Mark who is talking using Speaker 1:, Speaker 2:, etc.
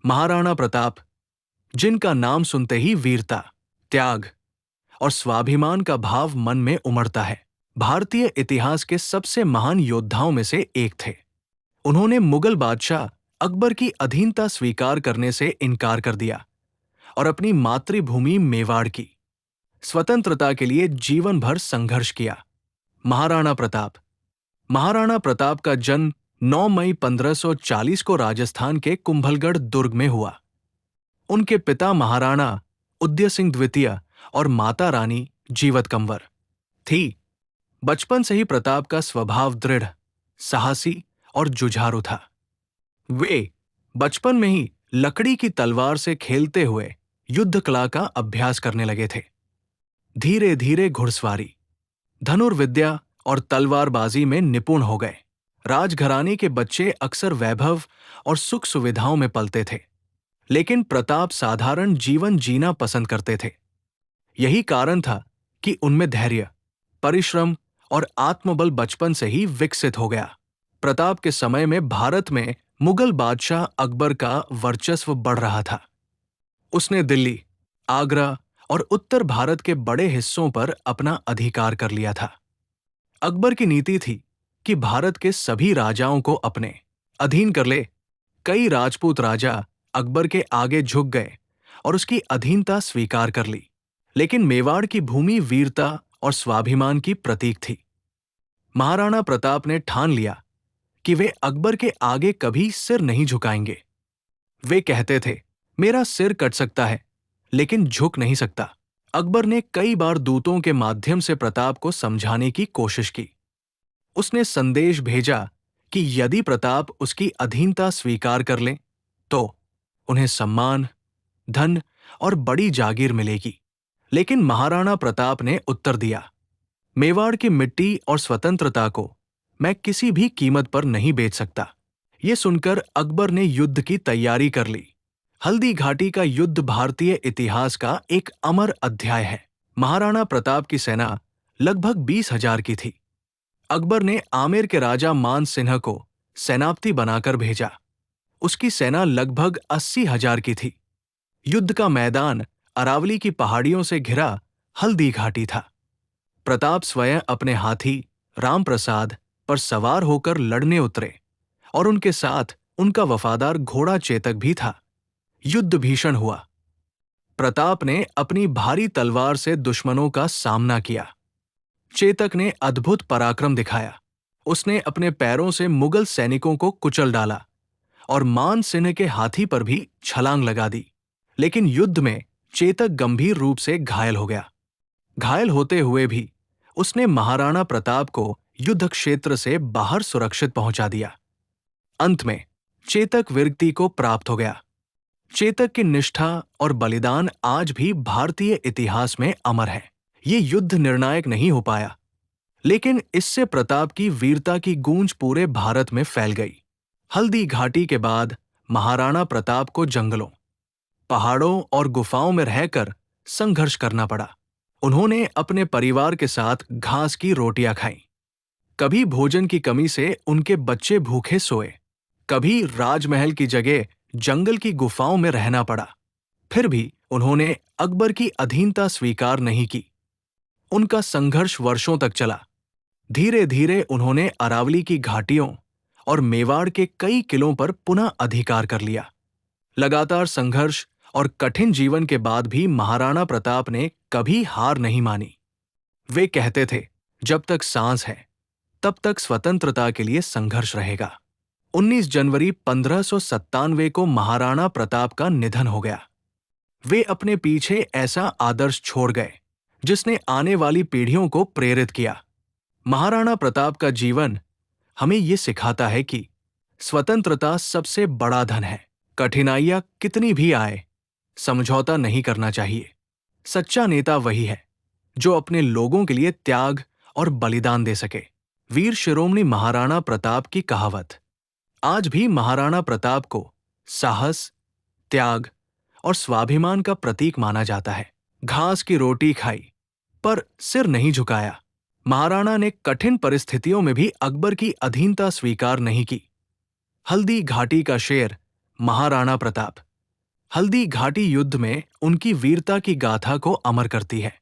Speaker 1: महाराणा प्रताप, जिनका नाम सुनते ही वीरता, त्याग और स्वाभिमान का भाव मन में उमड़ता है, भारतीय इतिहास के सबसे महान योद्धाओं में से एक थे। उन्होंने मुगल बादशाह अकबर की अधीनता स्वीकार करने से इनकार कर दिया और अपनी मातृभूमि मेवाड़ की स्वतंत्रता के लिए जीवन भर संघर्ष किया। महाराणा प्रताप का जन्म 9 मई 1540 को राजस्थान के कुंभलगढ़ दुर्ग में हुआ। उनके पिता महाराणा उदय सिंह द्वितीय और माता रानी जीवत कंवर थी। बचपन से ही प्रताप का स्वभाव दृढ़, साहसी और जुझारू था। वे बचपन में ही लकड़ी की तलवार से खेलते हुए युद्ध कला का अभ्यास करने लगे थे। धीरे धीरे घुड़सवारी, धनुर्विद्या और तलवारबाजी में निपुण हो गए। राजघराने के बच्चे अक्सर वैभव और सुख सुविधाओं में पलते थे, लेकिन प्रताप साधारण जीवन जीना पसंद करते थे। यही कारण था कि उनमें धैर्य, परिश्रम और आत्मबल बचपन से ही विकसित हो गया। प्रताप के समय में भारत में मुगल बादशाह अकबर का वर्चस्व बढ़ रहा था। उसने दिल्ली, आगरा और उत्तर भारत के बड़े हिस्सों पर अपना अधिकार कर लिया था। अकबर की नीति थी कि भारत के सभी राजाओं को अपने अधीन कर ले। कई राजपूत राजा अकबर के आगे झुक गए और उसकी अधीनता स्वीकार कर ली, लेकिन मेवाड़ की भूमि वीरता और स्वाभिमान की प्रतीक थी। महाराणा प्रताप ने ठान लिया कि वे अकबर के आगे कभी सिर नहीं झुकाएंगे। वे कहते थे, मेरा सिर कट सकता है लेकिन झुक नहीं सकता। अकबर ने कई बार दूतों के माध्यम से प्रताप को समझाने की कोशिश की। उसने संदेश भेजा कि यदि प्रताप उसकी अधीनता स्वीकार कर लें तो उन्हें सम्मान, धन और बड़ी जागीर मिलेगी। लेकिन महाराणा प्रताप ने उत्तर दिया, मेवाड़ की मिट्टी और स्वतंत्रता को मैं किसी भी कीमत पर नहीं बेच सकता। ये सुनकर अकबर ने युद्ध की तैयारी कर ली। हल्दी घाटी का युद्ध भारतीय इतिहास का एक अमर अध्याय है। महाराणा प्रताप की सेना लगभग 20,000 की थी। अकबर ने आमेर के राजा मान सिंह को सेनापति बनाकर भेजा। उसकी सेना लगभग 80,000 की थी। युद्ध का मैदान अरावली की पहाड़ियों से घिरा हल्दी घाटी था। प्रताप स्वयं अपने हाथी रामप्रसाद पर सवार होकर लड़ने उतरे और उनके साथ उनका वफादार घोड़ा चेतक भी था। युद्ध भीषण हुआ। प्रताप ने अपनी भारी तलवार से दुश्मनों का सामना किया। चेतक ने अद्भुत पराक्रम दिखाया। उसने अपने पैरों से मुगल सैनिकों को कुचल डाला और मान सिंह के हाथी पर भी छलांग लगा दी। लेकिन युद्ध में चेतक गंभीर रूप से घायल हो गया। घायल होते हुए भी उसने महाराणा प्रताप को युद्ध क्षेत्र से बाहर सुरक्षित पहुंचा दिया। अंत में चेतक वीरगति को प्राप्त हो गया। चेतक की निष्ठा और बलिदान आज भी भारतीय इतिहास में अमर है। ये युद्ध निर्णायक नहीं हो पाया, लेकिन इससे प्रताप की वीरता की गूंज पूरे भारत में फैल गई। हल्दी घाटी के बाद महाराणा प्रताप को जंगलों, पहाड़ों और गुफाओं में रहकर संघर्ष करना पड़ा। उन्होंने अपने परिवार के साथ घास की रोटियां खाईं। कभी भोजन की कमी से उनके बच्चे भूखे सोए, कभी राजमहल की जगह जंगल की गुफाओं में रहना पड़ा। फिर भी उन्होंने अकबर की अधीनता स्वीकार नहीं की। उनका संघर्ष वर्षों तक चला। धीरे धीरे उन्होंने अरावली की घाटियों और मेवाड़ के कई किलों पर पुनः अधिकार कर लिया। लगातार संघर्ष और कठिन जीवन के बाद भी महाराणा प्रताप ने कभी हार नहीं मानी। वे कहते थे, जब तक सांस है तब तक स्वतंत्रता के लिए संघर्ष रहेगा। 19 जनवरी 1597 को महाराणा प्रताप का निधन हो गया। वे अपने पीछे ऐसा आदर्श छोड़ गए जिसने आने वाली पीढ़ियों को प्रेरित किया। महाराणा प्रताप का जीवन हमें ये सिखाता है कि स्वतंत्रता सबसे बड़ा धन है। कठिनाइयां कितनी भी आए, समझौता नहीं करना चाहिए। सच्चा नेता वही है जो अपने लोगों के लिए त्याग और बलिदान दे सके। वीर शिरोमणि महाराणा प्रताप की कहावत आज भी महाराणा प्रताप को साहस, त्याग और स्वाभिमान का प्रतीक माना जाता है। घास की रोटी खाई पर सिर नहीं झुकाया। महाराणा ने कठिन परिस्थितियों में भी अकबर की अधीनता स्वीकार नहीं की। हल्दी घाटी का शेर महाराणा प्रताप हल्दी घाटी युद्ध में उनकी वीरता की गाथा को अमर करती है।